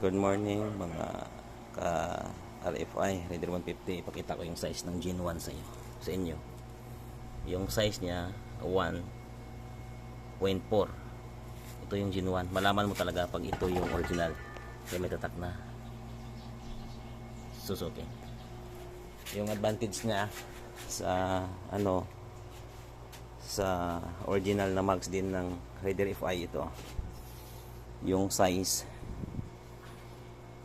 Good morning mga ka-RFI Raider 150. Ipakita ko yung size ng Gen 1 sa inyo. Yung size niya 1.4. Ito yung Gen 1. Malaman mo talaga pag ito yung original. Kaya may tatak na Suzuki. Yung advantage niya sa sa original na mags din ng Raider FI, ito yung size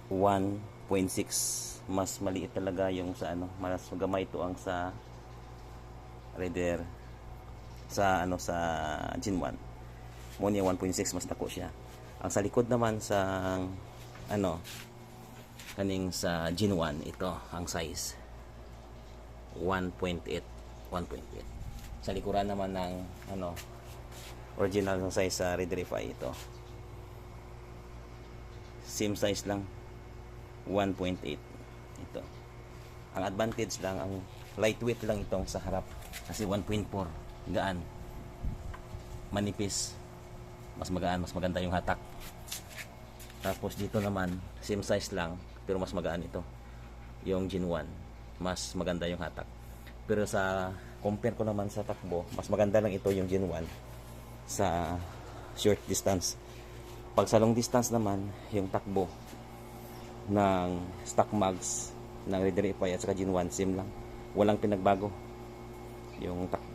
1.6. mas maliit talaga yung sa mas gamay ito ang sa Raider sa Gen 1. Mo niya 1.6, mas dako siya. Ang sa likod naman sa kaning sa Gen 1, ito ang size 1.8. Sa likuran naman ng original ng size sa Raider FI, ito same size lang, 1.8. ito ang advantage lang, ang lightweight lang itong sa harap kasi 1.4 gaan, manipis, mas magaan, mas maganda yung hatak. Tapos dito naman same size lang pero mas magaan ito, yung Gen 1, mas maganda yung hatak. Pero sa compare ko naman sa takbo, mas maganda lang ito yung Gen 1 sa short distance. Pag sa long distance naman, yung takbo ng stock mags ng Raider FI at saka Gen 1 same lang, walang pinagbago yung takbo.